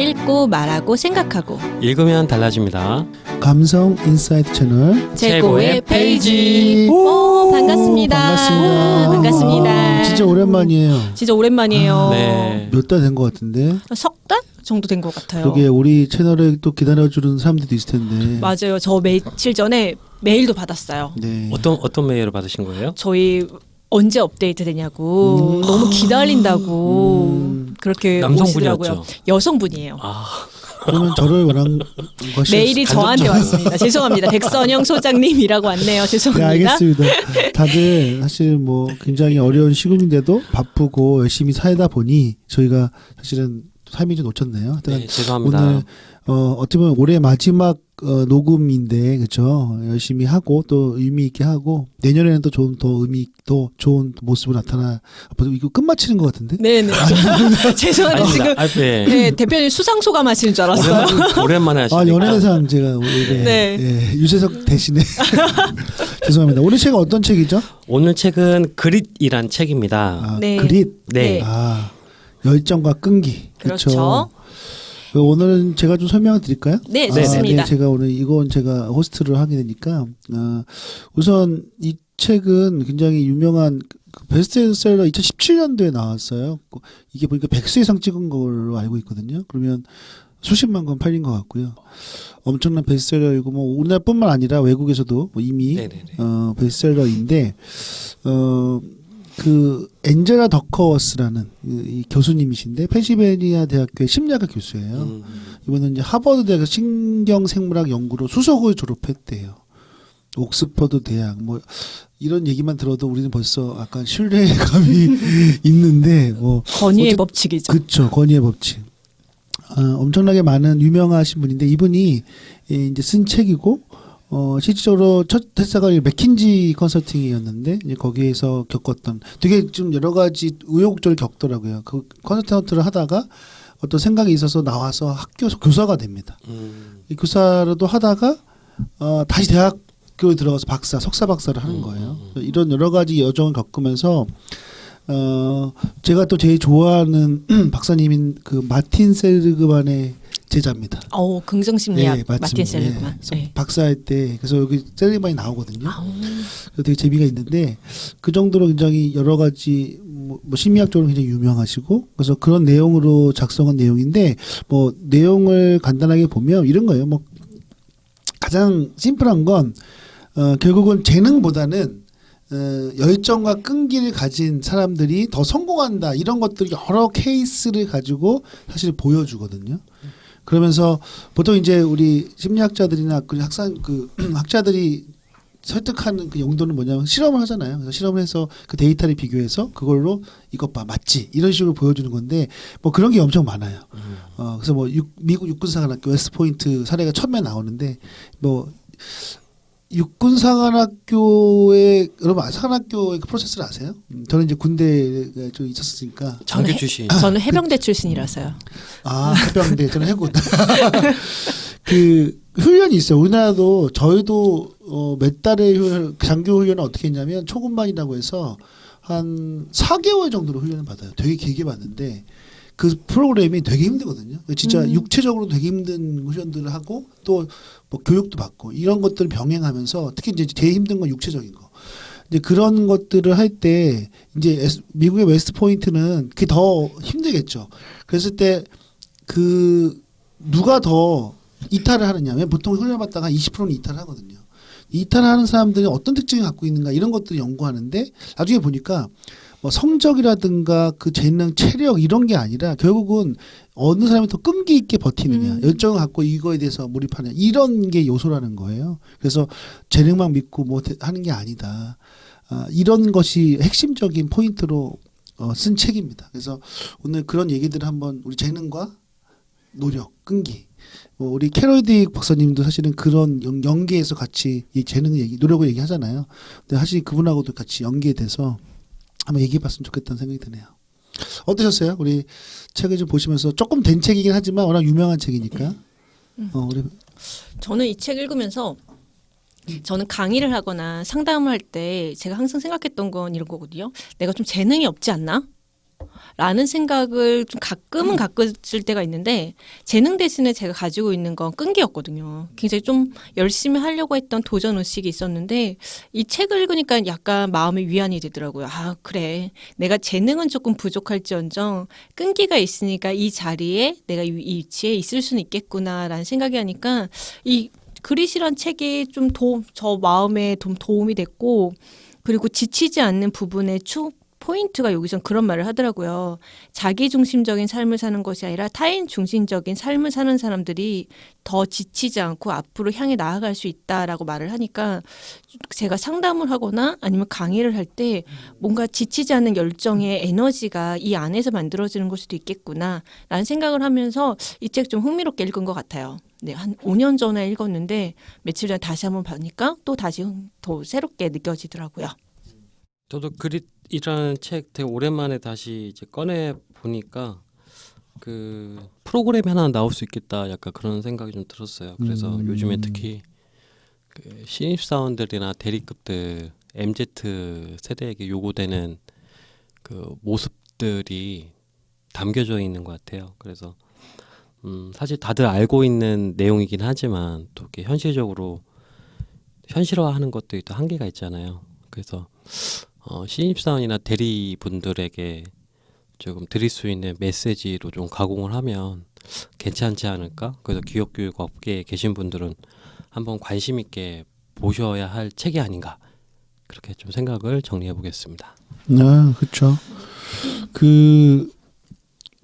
읽고 말하고 생각하고 읽으면 달라집니다. 감성 인사이트 채널 최고의 페이지. 오, 반갑습니다. 반갑습니다. 반갑습니다. 진짜 오랜만이에요. 진짜 오랜만이에요. 네. 몇 달 된 것 같은데. 석 달 정도 된 것 같아요. 그게 우리 채널에 또 기다려주는 사람들도 있을 텐데. 맞아요. 저 며칠 전에 메일도 받았어요. 네. 어떤 메일을 받으신 거예요? 저희 언제 업데이트 되냐고 너무 기다린다고 그렇게 남성분이었죠? 오시더라고요. 여성분이에요. 아, 그러면 저를 원한 것이 메일이 저한테 왔습니다. 죄송합니다. 백선영 소장님이라고 왔네요. 네, 죄송합니다. 알겠습니다. 다들 사실 뭐 굉장히 어려운 시국인데도 바쁘고 열심히 살다 보니 저희가 사실은 삶이 좀 놓쳤네요. 네, 죄송합니다. 오늘 어떻게 보면 올해 마지막 녹음인데 그렇죠. 열심히 하고 또 의미 있게 하고 내년에는 또 좋은 더 의미 더 좋은 모습으로 나타나. 이거 끝마치는 것 같은데? 네네. 죄송한데 지금 네. 네, 대표님 수상 소감 하시는 줄 알았어요. 오랜만에 하시니까. 연예대상 제가 올해 네. 예, 유재석 대신에 죄송합니다. 오늘 책은 어떤 책이죠? 오늘 책은 그릿이란 책입니다. 아, 네. 그릿. 네. 아, 열정과 끈기. 그렇죠. 오늘은 제가 좀 설명을 드릴까요? 네, 네, 좋습니다. 네, 제가 오늘 이건 제가 호스트를 하게 되니까 우선 이 책은 굉장히 유명한 베스트셀러 2017년도에 나왔어요. 이게 보니까 100수 이상 찍은 걸로 알고 있거든요. 그러면 수십만 권 팔린 것 같고요. 엄청난 베스트셀러이고 뭐 우리나라뿐만 아니라 외국에서도 뭐 이미 네네네. 베스트셀러인데 그 엔젤라 더커워스라는 이 교수님이신데 펜실베니아 대학교의 심리학과 교수예요. 이분은 이제 하버드 대학에서 신경생물학 연구로 수석을 졸업했대요. 옥스퍼드 대학 뭐 이런 얘기만 들어도 우리는 벌써 약간 신뢰감이 있는데 뭐 권위의 법칙이죠. 그렇죠. 권위의 법칙. 엄청나게 많은 유명하신 분인데 이분이 이제 쓴 책이고 실질적으로 첫 회사가 맥킨지 컨설팅이었는데 이제 거기에서 겪었던 되게 좀 여러 가지 우여곡절을 겪더라고요. 그 컨설턴트를 하다가 어떤 생각이 있어서 나와서 학교 교사가 됩니다. 이 교사로도 하다가 다시 대학교에 들어가서 석사 박사를 하는 거예요. 이런 여러 가지 여정을 겪으면서 제가 또 제일 좋아하는 박사님인 그 마틴 셀리그만의 제자입니다. 긍정심리학 네, 마틴 맞습니다. 셀리그만. 예. 그래서 박사할 때 그래서 여기 셀리그만이 나오거든요. 그래서 되게 재미가 있는데 그 정도로 굉장히 여러 가지 뭐 심리학적으로 굉장히 유명하시고 그래서 그런 내용으로 작성한 내용인데 뭐 내용을 간단하게 보면 이런 거예요. 뭐 가장 심플한 건 결국은 재능보다는 열정과 끈기를 가진 사람들이 더 성공한다 이런 것들 여러 케이스를 가지고 사실 보여주거든요. 그러면서 보통 이제 우리 심리학자들이나 그 학자들이 설득하는 그 용도는 뭐냐면 실험을 하잖아요. 그래서 실험을 해서 그 데이터를 비교해서 그걸로 이것 봐 맞지 이런 식으로 보여주는 건데 뭐 그런 게 엄청 많아요. 그래서 뭐 미국 육군사관학교 웨스트포인트 사례가 처음에 나오는데 뭐 육군사관학교에 여러분 사관학교의 그 프로세스를 아세요? 저는 이제 군대에 좀 있었으니까 장교 출신. 저는 해병대 출신이라서요. 해병대 저는 해군. 그 훈련이 있어요. 우리나라도 저희도 몇 달의 장교 훈련을 어떻게 했냐면 초급반이라고 해서 한 4개월 정도로 훈련을 받아요. 되게 길게 받는데 그 프로그램이 되게 힘들거든요. 진짜 육체적으로 되게 힘든 훈련들을 하고 또 뭐 교육도 받고 이런 것들을 병행하면서 특히 이제 제일 힘든 건 육체적인 거. 이제 그런 것들을 할 때 이제 미국의 웨스트 포인트는 그게 더 힘들겠죠. 그랬을 때 그 누가 더 이탈을 하느냐면 보통 훈련 받다가 20%는 이탈을 하거든요. 이탈하는 사람들이 어떤 특징을 갖고 있는가 이런 것들을 연구하는데 나중에 보니까 뭐 성적이라든가 그 재능, 체력 이런 게 아니라 결국은 어느 사람이 더 끈기 있게 버티느냐, 열정을 갖고 이거에 대해서 몰입하느냐 이런 게 요소라는 거예요. 그래서 재능만 믿고 뭐 하는 게 아니다. 이런 것이 핵심적인 포인트로 쓴 책입니다. 그래서 오늘 그런 얘기들을 한번 우리 재능과 노력, 끈기. 우리 캐롤 딕 박사님도 사실은 그런 연계해서 같이 이 재능 얘기, 노력을 얘기하잖아요. 근데 사실 그분하고도 같이 연계돼서 한번 얘기해봤으면 좋겠다는 생각이 드네요. 어떠셨어요? 우리 책을 좀 보시면서 조금 된 책이긴 하지만 워낙 유명한 책이니까. 우리 저는 이 책 읽으면서 저는 강의를 하거나 상담을 할 때 제가 항상 생각했던 건 이런 거거든요. 내가 좀 재능이 없지 않나? 라는 생각을 좀 가끔은 가끔을 때가 있는데 재능 대신에 제가 가지고 있는 건 끈기였거든요. 굉장히 좀 열심히 하려고 했던 도전 의식이 있었는데 이 책을 읽으니까 약간 마음의 위안이 되더라고요. 아, 그래. 내가 재능은 조금 부족할지언정 끈기가 있으니까 이 자리에 내가 이 위치에 있을 수는 있겠구나라는 생각이 하니까 이 그릿이란 책이 좀 저 마음에 좀 도움이 됐고 그리고 지치지 않는 부분의 포인트가 여기선 그런 말을 하더라고요. 자기 중심적인 삶을 사는 것이 아니라 타인 중심적인 삶을 사는 사람들이 더 지치지 않고 앞으로 향해 나아갈 수 있다라고 말을 하니까 제가 상담을 하거나 아니면 강의를 할 때 뭔가 지치지 않는 열정의 에너지가 이 안에서 만들어지는 걸 수도 있겠구나라는 생각을 하면서 이 책 좀 흥미롭게 읽은 것 같아요. 네, 한 5년 전에 읽었는데 며칠 전에 다시 한번 보니까 또 다시 더 새롭게 느껴지더라고요. 저도 그릿이라는 책 되게 오랜만에 다시 이제 꺼내 보니까 그 프로그램이 하나 나올 수 있겠다 약간 그런 생각이 좀 들었어요. 그래서 요즘에 특히 그 신입사원들이나 대리급들 MZ 세대에게 요구되는 그 모습들이 담겨져 있는 것 같아요. 그래서 사실 다들 알고 있는 내용이긴 하지만 또 이렇게 현실적으로 현실화하는 것도 또 한계가 있잖아요. 그래서 신입사원이나 대리분들에게 조금 드릴 수 있는 메시지로 좀 가공을 하면 괜찮지 않을까? 그래서 기업교육 업계에 계신 분들은 한번 관심 있게 보셔야 할 책이 아닌가 그렇게 좀 생각을 정리해 보겠습니다. 아, 그렇죠.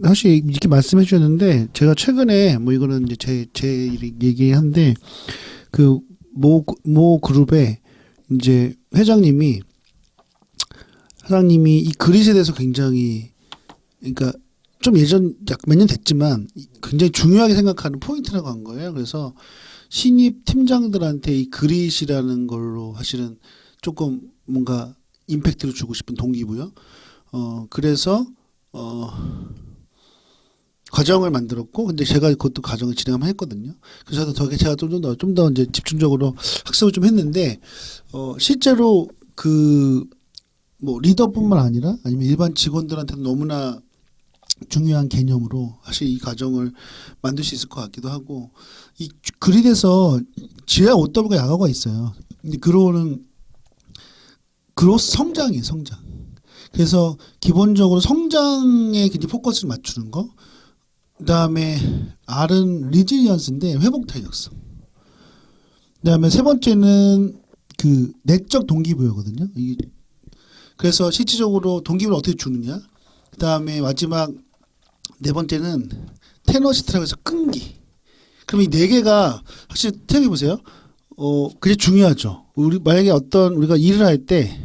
사실 이렇게 말씀해 주셨는데 제가 최근에 뭐 이거는 이제 제 얘기한데 그 모 그룹의 이제 회장님이 이 그릿에 대해서 굉장히 그러니까 좀 예전 약 몇 년 됐지만 굉장히 중요하게 생각하는 포인트라고 한 거예요. 그래서 신입 팀장들한테 이 그릿이라는 걸로 사실은 조금 뭔가 임팩트를 주고 싶은 동기부여. 그래서 과정을 만들었고, 근데 제가 그것도 과정을 진행하면 했거든요. 그래서 제가 좀 더 이제 집중적으로 학습을 좀 했는데, 실제로 뭐 리더뿐만 아니라 아니면 일반 직원들한테도 너무나 중요한 개념으로 사실 이 과정을 만들 수 있을 것 같기도 하고, 이 그릿에서 지하 OW가 야가가 있어요. 근데 그로는 성장이에요, 성장. 그래서 기본적으로 성장에 굉장히 포커스를 맞추는 거. 그다음에 R은 리질리언스인데 회복 탄력성. 그다음에 세 번째는 그 내적 동기부여거든요. 그래서 실질적으로 동기부여를 어떻게 주느냐. 그다음에 마지막 네 번째는 테너시티라고 해서 끈기. 그럼 이 네 개가 사실 생각해 보세요. 그게 중요하죠. 만약에 우리가 일을 할 때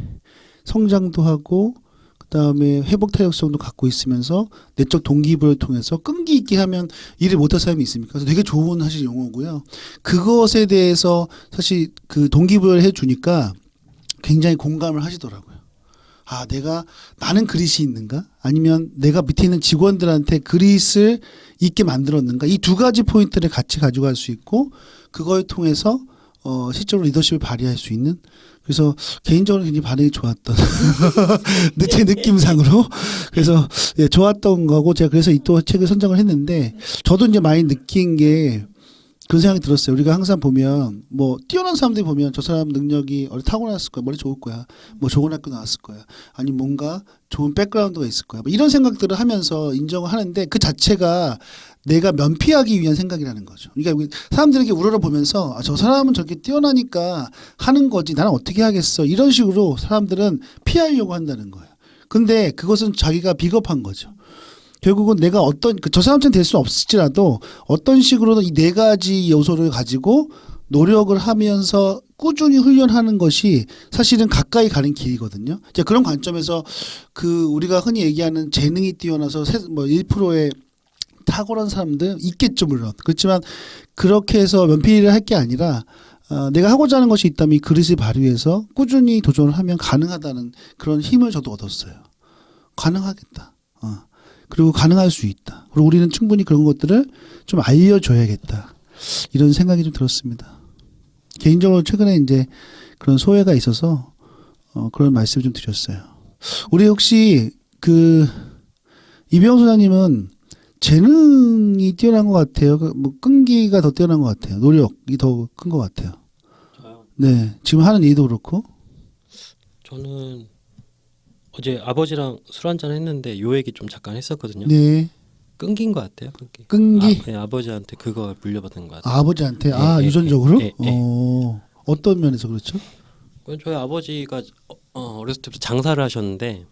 성장도 하고 그다음에 회복 탄력성도 갖고 있으면서 내적 동기부여를 통해서 끈기 있게 하면 일을 못할 사람이 있습니까? 그래서 되게 좋은 사실 용어고요. 그것에 대해서 사실 그 동기부여를 해주니까 굉장히 공감을 하시더라고요. 아, 나는 그릿이 있는가? 아니면 내가 밑에 있는 직원들한테 그릿을 있게 만들었는가? 이 두 가지 포인트를 같이 가져갈 수 있고 그걸 통해서 실제로 리더십을 발휘할 수 있는. 그래서 개인적으로 굉장히 반응이 좋았던 제 느낌상으로 그래서 예, 좋았던 거고 제가 그래서 이 또 책을 선정을 했는데 저도 이제 많이 느낀 게 그런 생각이 들었어요. 우리가 항상 보면 뭐 뛰어난 사람들이 보면 저 사람 능력이 타고났을 거야, 머리 좋을 거야, 뭐 좋은 학교 나왔을 거야, 아니 뭔가 좋은 백그라운드가 있을 거야, 뭐 이런 생각들을 하면서 인정을 하는데 그 자체가 내가 면피하기 위한 생각이라는 거죠. 그러니까 사람들에게 우러러 보면서 저 사람은 저렇게 뛰어나니까 하는 거지, 나는 어떻게 하겠어, 이런 식으로 사람들은 피하려고 한다는 거예요. 근데 그것은 자기가 비겁한 거죠. 결국은 내가 저 사람처럼 될 수 없을지라도 어떤 식으로든 이 네 가지 요소를 가지고 노력을 하면서 꾸준히 훈련하는 것이 사실은 가까이 가는 길이거든요. 이제 그런 관점에서 우리가 흔히 얘기하는 재능이 뛰어나서 뭐 1%의 탁월한 사람들 있겠죠, 물론. 그렇지만 그렇게 해서 면피를 할 게 아니라 내가 하고자 하는 것이 있다면 이 그릇을 발휘해서 꾸준히 도전을 하면 가능하다는 그런 힘을 저도 얻었어요. 가능하겠다. 그리고 가능할 수 있다. 그리고 우리는 충분히 그런 것들을 좀 알려줘야겠다. 이런 생각이 좀 들었습니다. 개인적으로 최근에 이제 그런 소회가 있어서 그런 말씀을 좀 드렸어요. 우리 혹시 이병호 소장님은 재능이 뛰어난 것 같아요. 뭐 끈기가 더 뛰어난 것 같아요. 노력이 더 큰 것 같아요. 저요? 네, 지금 하는 일도 그렇고. 저는 어제 아버지랑 술 한잔 했는데 요 얘기 좀 잠깐 했었거든요. 네, 끊긴 것 같아요. 끊기. 끈기. 그냥 아버지한테 그거 물려받은 것 같아요. 아버지한테 예, 유전적으로 예, 예. 어떤 면에서 그렇죠? 저희 아버지가 어렸을 때부터 장사를 하셨는데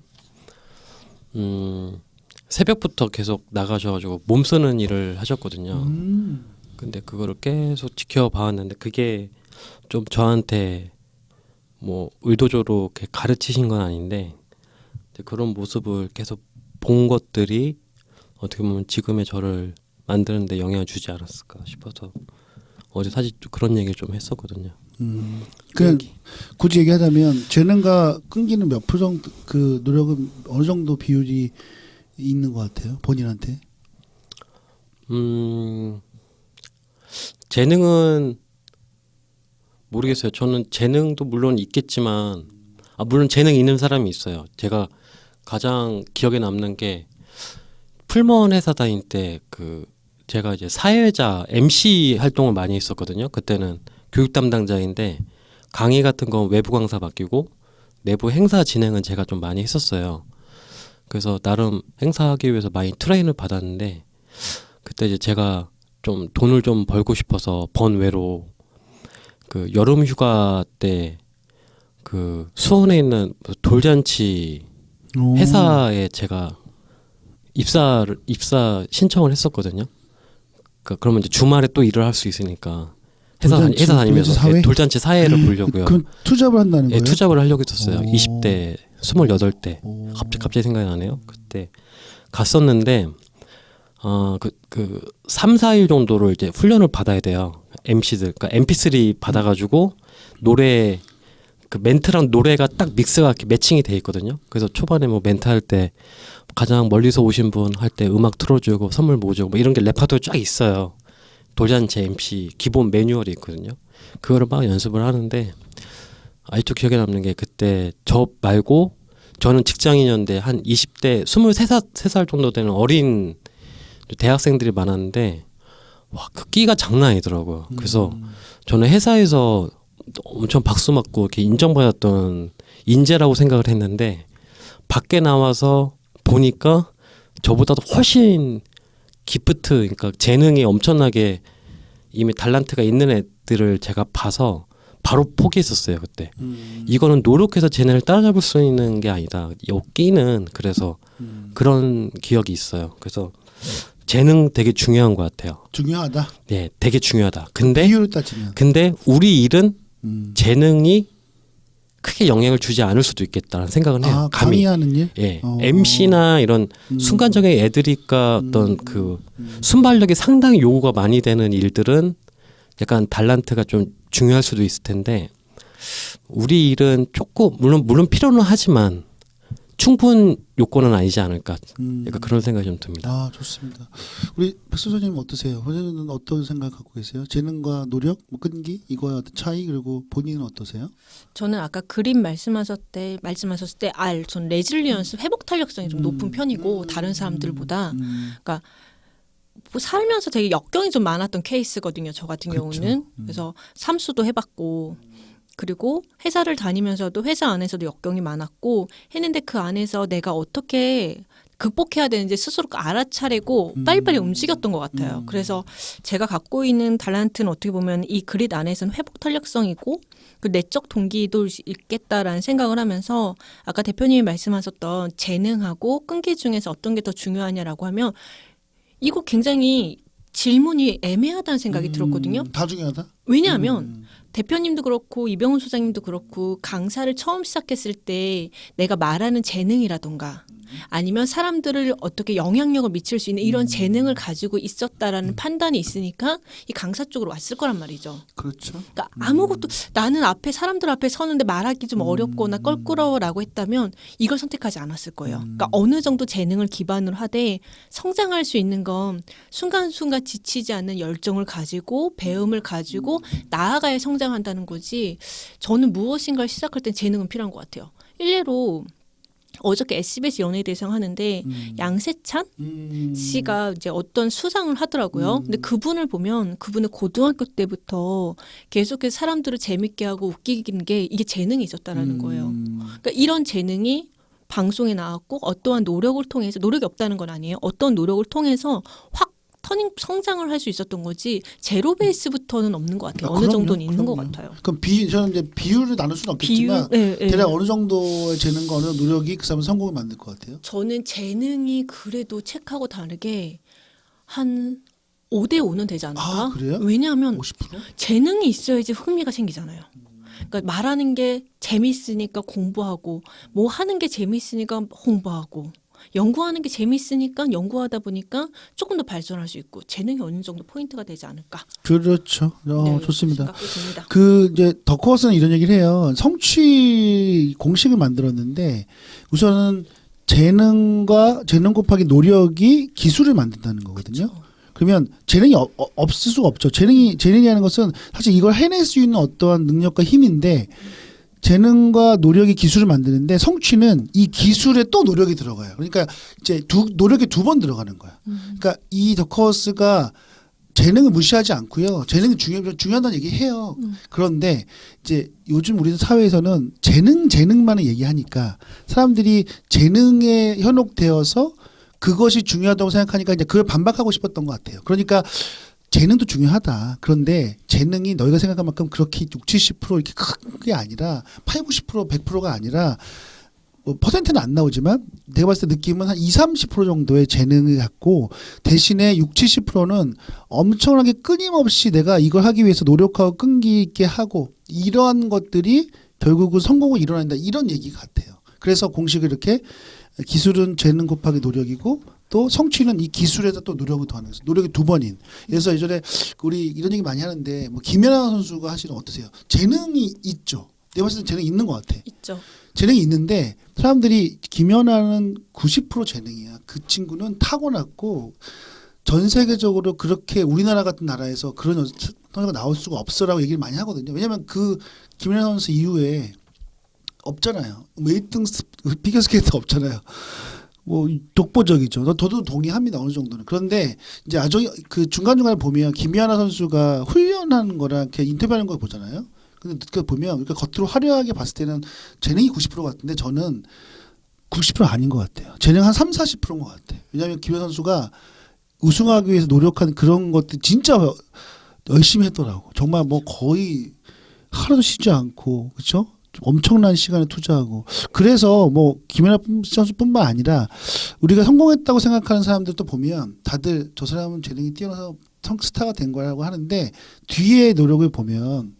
새벽부터 계속 나가셔가지고 몸 쓰는 일을 하셨거든요. 근데 그거를 계속 지켜봐왔는데 그게 좀 저한테 뭐 의도적으로 이렇게 가르치신 건 아닌데 그런 모습을 계속 본 것들이 어떻게 보면 지금의 저를 만드는데 영향을 주지 않았을까 싶어서 어제 사실 좀 그런 얘기를 좀 했었거든요. 그냥 굳이 얘기하자면 재능과 끈기는 몇 프로 정도 그 노력은 어느 정도 비율이 있는 것 같아요 본인한테. 재능은 모르겠어요. 저는 재능도 물론 있겠지만 물론 재능 있는 사람이 있어요. 제가 가장 기억에 남는 게 풀먼 회사 다닐 때 그 제가 이제 사회자 MC 활동을 많이 했었거든요. 그때는 교육 담당자인데 강의 같은 건 외부 강사 맡기고 내부 행사 진행은 제가 좀 많이 했었어요. 그래서 나름 행사하기 위해서 많이 트레이닝을 받았는데 그때 이제 제가 좀 돈을 좀 벌고 싶어서 번외로 그 여름 휴가 때 그 수원에 있는 돌잔치 회사에 제가 입사 신청을 했었거든요. 그러면 이제 주말에 또 일을 할 수 있으니까 회사 다니면서 사회? 돌잔치 사회를 보려고요. 그럼 투잡을 한다는 예, 거예요? 투잡을 하려고 했었어요. 오. 20대 28때 갑자기 생각이 나네요. 그때 갔었는데 그 3, 4일 정도를 이제 훈련을 받아야 돼요. MC들 그러니까 MP3 받아가지고 노래 그 멘트랑 노래가 딱 믹스가 이렇게 매칭이 돼 있거든요. 그래서 초반에 뭐 멘트 할 때 가장 멀리서 오신 분 할 때 음악 틀어주고 선물 뭐 주고 뭐 이런 게 레파토리 쫙 있어요. 돌잔치 MC 기본 매뉴얼이 있거든요. 그거를 막 연습을 하는데 아직도 기억에 남는 게 그때 저 말고 저는 직장인이었는데 한 20대 23살 정도 되는 어린 대학생들이 많았는데 와, 그 끼가 장난 아니더라고요. 그래서 저는 회사에서 엄청 박수 맞고 이렇게 인정받았던 인재라고 생각을 했는데 밖에 나와서 보니까 저보다도 훨씬 기프트, 그러니까 재능이 엄청나게 이미 달란트가 있는 애들을 제가 봐서 바로 포기했었어요 그때. 이거는 노력해서 재능을 따라잡을 수 있는 게 아니다. 이 끼는 그래서 그런 기억이 있어요. 그래서 재능 되게 중요한 것 같아요. 중요하다. 네, 되게 중요하다. 근데 비율을 따지면. 우리 일은 재능이 크게 영향을 주지 않을 수도 있겠다는 생각은 해요. 감히. 강의하는 일? 예, MC나 이런 순간적인 애드립과 어떤 그 순발력이 상당히 요구가 많이 되는 일들은 약간 달란트가 좀 중요할 수도 있을 텐데 우리 일은 조금 물론 필요는 하지만 충분 요건은 아니지 않을까. 약간 그런 생각이 좀 듭니다. 아, 좋습니다. 우리 백수 소장님 어떠세요? 소장님은 어떤 생각 갖고 계세요? 재능과 노력, 뭐 끈기 이거의 어떤 차이 그리고 본인은 어떠세요? 저는 아까 그림 말씀하셨을 때 전 레질리언스 회복 탄력성이 좀 높은 편이고 다른 사람들보다 그러니까 뭐 살면서 되게 역경이 좀 많았던 케이스거든요. 저 같은 그렇죠. 경우는 그래서 삼수도 해봤고 그리고 회사를 다니면서도 회사 안에서도 역경이 많았고 했는데 그 안에서 내가 어떻게 극복해야 되는지 스스로 알아차리고 빨리빨리 움직였던 것 같아요. 그래서 제가 갖고 있는 달란트는 어떻게 보면 이 그릿 안에서는 회복 탄력성이고 그 내적 동기도 있겠다라는 생각을 하면서 아까 대표님이 말씀하셨던 재능하고 끈기 중에서 어떤 게 더 중요하냐라고 하면 이거 굉장히 질문이 애매하다는 생각이 들었거든요. 다 중요하다. 왜냐하면 대표님도 그렇고 이병훈 소장님도 그렇고 강사를 처음 시작했을 때 내가 말하는 재능이라던가 아니면 사람들을 어떻게 영향력을 미칠 수 있는 이런 재능을 가지고 있었다라는 판단이 있으니까 이 강사 쪽으로 왔을 거란 말이죠. 그렇죠. 그러니까 아무것도 나는 앞에 사람들 앞에 서는데 말하기 좀 어렵거나 껄끄러워라고 했다면 이걸 선택하지 않았을 거예요. 그러니까 어느 정도 재능을 기반으로 하되 성장할 수 있는 건 순간순간 지치지 않는 열정을 가지고 배움을 가지고 나아가야 성장한다는 거지. 저는 무엇인가를 시작할 땐 재능은 필요한 것 같아요. 일례로 어저께 SBS 연예대상 하는데 양세찬 씨가 이제 어떤 수상을 하더라고요. 근데 그분을 보면 그분은 고등학교 때부터 계속해서 사람들을 재밌게 하고 웃기는 게 이게 재능이 있었다라는 거예요. 그러니까 이런 재능이 방송에 나왔고 어떠한 노력을 통해서 노력이 없다는 건 아니에요. 어떤 노력을 통해서 확 터닝 성장을 할 수 있었던 거지 제로 베이스부터는 없는 것 같아요. 어느 그럼요, 정도는 있는 것 그럼요. 같아요. 그럼 저는 이제 비율을 나눌 수는 없겠지만 네, 네. 대략 어느 정도의 재능과 어느 정도 노력이 그 사람은 성공을 만들 것 같아요. 저는 재능이 그래도 책하고 다르게 한 5대 5는 되지 않을까? 아, 그래요? 왜냐하면 50%? 재능이 있어야지 흥미가 생기잖아요. 그러니까 말하는 게 재밌으니까 공부하고 뭐 하는 게 재밌으니까 홍보하고 연구하는 게 재밌으니까 연구하다 보니까 조금 더 발전할 수 있고 재능이 어느 정도 포인트가 되지 않을까? 그렇죠. 네, 좋습니다. 생각이 듭니다. 그 이제 더커스는 이런 얘기를 해요. 성취 공식을 만들었는데 우선은 재능 곱하기 노력이 기술을 만든다는 거거든요. 그렇죠. 그러면 재능이 없을 수가 없죠. 재능이라는 것은 사실 이걸 해낼 수 있는 어떠한 능력과 힘인데 재능과 노력이 기술을 만드는데 성취는 이 기술에 또 노력이 들어가요. 그러니까 이제 노력이 두 번 들어가는 거야. 그러니까 이 더커스가 재능을 무시하지 않고요. 재능이 중요하다는 얘기해요. 그런데 이제 요즘 우리 사회에서는 재능만을 얘기하니까 사람들이 재능에 현혹되어서 그것이 중요하다고 생각하니까 이제 그걸 반박하고 싶었던 것 같아요. 그러니까 재능도 중요하다. 그런데 재능이 너희가 생각한 만큼 그렇게 60, 70% 이렇게 큰 게 아니라 80, 90%, 100%가 아니라 뭐 퍼센트는 안 나오지만 내가 봤을 때 느낌은 한 20, 30% 정도의 재능을 갖고 대신에 60, 70%는 엄청나게 끊임없이 내가 이걸 하기 위해서 노력하고 끈기 있게 하고 이러한 것들이 결국은 성공을 이뤄낸다. 이런 얘기 같아요. 그래서 공식을 이렇게 기술은 재능 곱하기 노력이고 또 성취는 이 기술에다 또 노력을 더하는 거죠. 노력이 두 번인. 그래서 예전에 우리 이런 얘기 많이 하는데 뭐 김연아 선수가 사실은 어떠세요? 재능이 있죠. 내가 봤을 때 재능이 있는 것 같아. 있죠. 재능이 있는데 사람들이 김연아는 90% 재능이야. 그 친구는 타고났고 전 세계적으로 그렇게 우리나라 같은 나라에서 그런 선수가 나올 수가 없어라고 얘기를 많이 하거든요. 왜냐하면 그 김연아 선수 이후에 없잖아요. 웨이팅 피겨스케이트 없잖아요. 뭐 독보적이죠. 저도 동의합니다. 어느 정도는. 그런데 이제 아주 그 중간중간에 보면 김연아 선수가 훈련하는 거랑 이렇게 인터뷰하는 걸 보잖아요. 근데 그 보면 그러니까 겉으로 화려하게 봤을 때는 재능이 90% 같은데 저는 90% 아닌 것 같아요. 재능 한 3, 40%인 것 같아요. 왜냐하면 김연아 선수가 우승하기 위해서 노력한 그런 것들 진짜 열심히 했더라고. 정말 뭐 거의 하루도 쉬지 않고 그렇죠? 엄청난 시간을 투자하고 그래서 뭐 김연아 선수뿐만 아니라 우리가 성공했다고 생각하는 사람들도 보면 다들 저 사람은 재능이 뛰어나서 스타가 된 거라고 하는데 뒤에 노력을 보면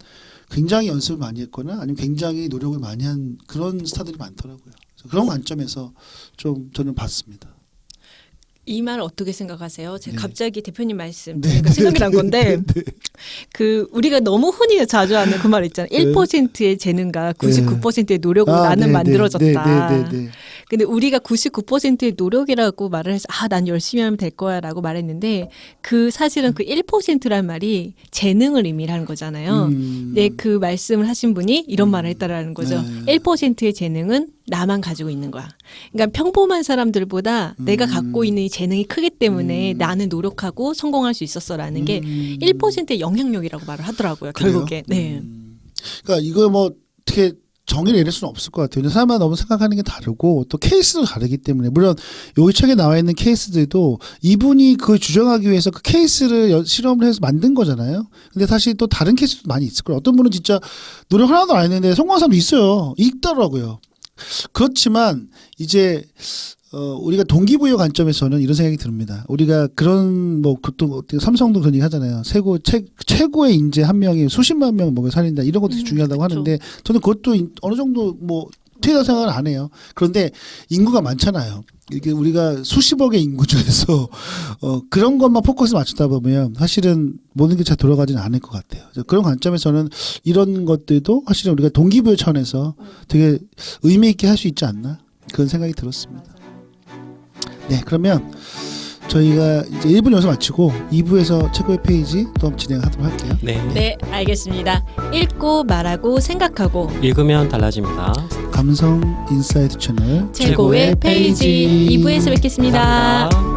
굉장히 연습을 많이 했거나 아니면 굉장히 노력을 많이 한 그런 스타들이 많더라고요. 그래서 그런 관점에서 좀 저는 봤습니다. 이 말 어떻게 생각하세요? 제가 네. 갑자기 대표님 말씀 네, 들으니까 생각이 난 건데 네. 그 우리가 너무 흔히 자주 하는 그 말 있잖아요. 1%의 재능과 99%의 노력으로 나는 만들어졌다. 근데 우리가 99%의 노력이라고 말을 해서 난 열심히 하면 될 거야라고 말했는데 그 사실은 그 1%란 말이 재능을 의미하는 거잖아요. 근데 그 말씀을 하신 분이 이런 말을 했다라는 거죠. 1%의 재능은 나만 가지고 있는 거야. 그러니까 평범한 사람들보다 내가 갖고 있는 이 재능이 크기 때문에 나는 노력하고 성공할 수 있었어라는 게 1%의 영향력이라고 말을 하더라고요. 결국에. 네. 그러니까 이거 뭐 어떻게 정의를 내릴 수는 없을 것 같아요. 사람마다 너무 생각하는 게 다르고 또 케이스도 다르기 때문에 물론 여기 책에 나와 있는 케이스들도 이분이 그걸 주장하기 위해서 그 케이스를 실험을 해서 만든 거잖아요. 근데 사실 또 다른 케이스도 많이 있을 거예요. 어떤 분은 진짜 노력 하나도 안 했는데 성공한 사람도 있어요. 있더라고요. 그렇지만 이제 우리가 동기부여 관점에서는 이런 생각이 듭니다. 우리가 그런 뭐 또 삼성도 그런 얘기 하잖아요. 최고의 인재 한 명이 수십만 명 먹여 살린다 이런 것도 중요하다고 그렇죠. 하는데 저는 그것도 어느 정도 뭐 틀리다고 생각을 안 해요. 그런데 인구가 많잖아요. 이게 우리가 수십억의 인구 중에서 그런 것만 포커스 맞추다 보면 사실은 모든 게 잘 돌아가지는 않을 것 같아요. 그런 관점에서는 이런 것들도 사실은 우리가 동기부여 차원에서 되게 의미 있게 할 수 있지 않나 그런 생각이 들었습니다. 네, 그러면 저희가 이제 1분 여기서 마치고 2부에서 최고의 페이지 또 진행하도록 할게요. 네. 네, 알겠습니다. 읽고 말하고 생각하고 읽으면 달라집니다. 감사합니다. 감성 인사이트 채널 최고의 페이지 2부에서 뵙겠습니다. 감사합니다.